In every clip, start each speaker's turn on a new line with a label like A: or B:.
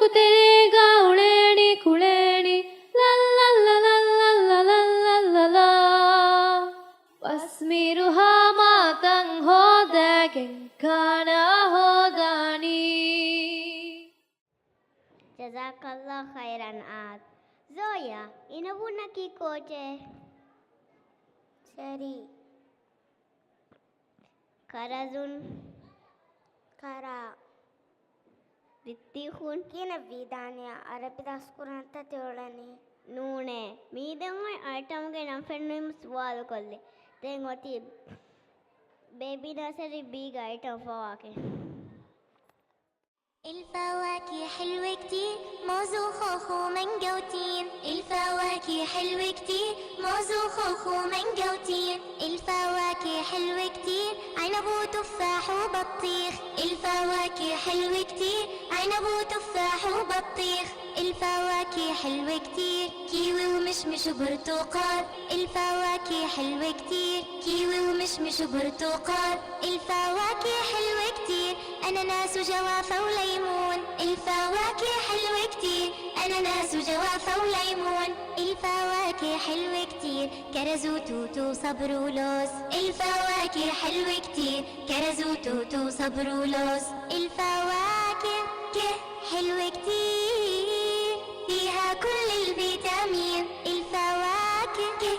A: कुतेरेगा उड़ेणी खुळेणी ला ला ला ला ला ला ला ला ला ला wasmiruha matang hodagin kana hodani.
B: Jazakallah khairan aad. Zoya, inabuna kikoje? Sari. Karazun. Kara. Bittihun. Kina vidanya arabidas kuranta teolani. Nune. Midangai item ge namfennim sual kolle. Then what is baby nursery big item for walking.
C: الفواكه حلوة كتير موز وخوخ ومانجا وتين الفواكه حلوة كتير موز وخوخ ومانجا وتين الفواكه حلوة كتير عنب وتفاح وبطيخ الفواكه حلوة كتير عنب وتفاح وبطيخ الفواكه حلوة كتير كيوي ومشمش وبرتقال الفواكه حلوة كتير كيوي ومشمش وبرتقال الفواكه حلوة كتير أناناس وجوافة وليمون الفواكه حلوة كتير أناناس وجوافة وليمون الفواكه حلوة كتير كرز وتوت وصبر ولوز الفواكه حلوة كتير كرز وتوت وصبر ولوز الفواكه حلوة كتير فيها كل الفيتامين الفواكه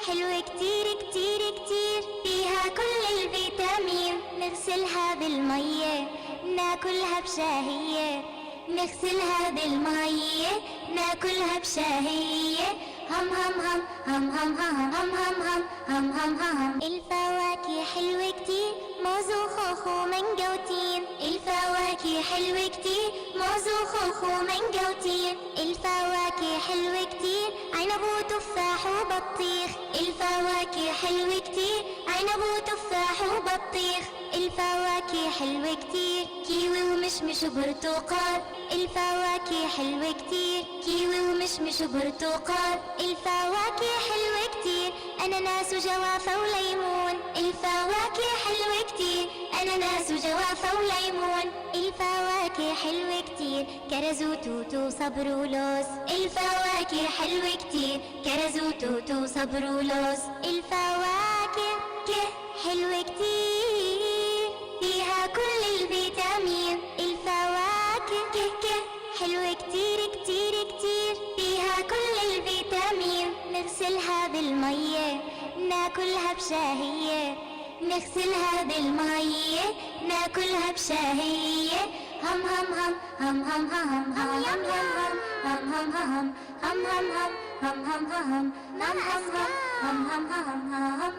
C: حلوة كتير كتير كتير فيها كل الفيتامين نغسلها بالمية ناكلها بشاهية نغسلها بالمية ناكلها بشاهية هم هم هم هم هم هم هم هم هم هم هم الفواكه حلوة كتير موز وخوخ ومانجا وتين الفواكه حلوة كتير موز وخوخ ومانجا وتين الفواكه حلوة كتير عنب وتفاح وبطيخ الفواكه حلوة كتير عنب وتفاح وبطيخ الفواكه حلوة كتير كيوي ومشمش وبرتقال الفواكه حلوة كتير كيوي ومشمش وبرتقال الفواكه حلوة كتير أناناس وجوافة وليمون الفواكه حلوة كتير أناناس وجوافة وليمون الفواكه حلوة كتير كرز وتوت وصبر ولوز الفواكه حلوة كتير كرز وتوت وصبر ولوز الفواكه حلوة كتير فيها كل الفيتامين الفواكه حلوة كتير كتير كتير فيها كل الفيتامين نغسلها بالمية ناكلها بشاهية نغسلها بالمية ناكلها بشاهية هم هم هم هم هم هم هم هم هم هم هم هم هم هم هم هم هم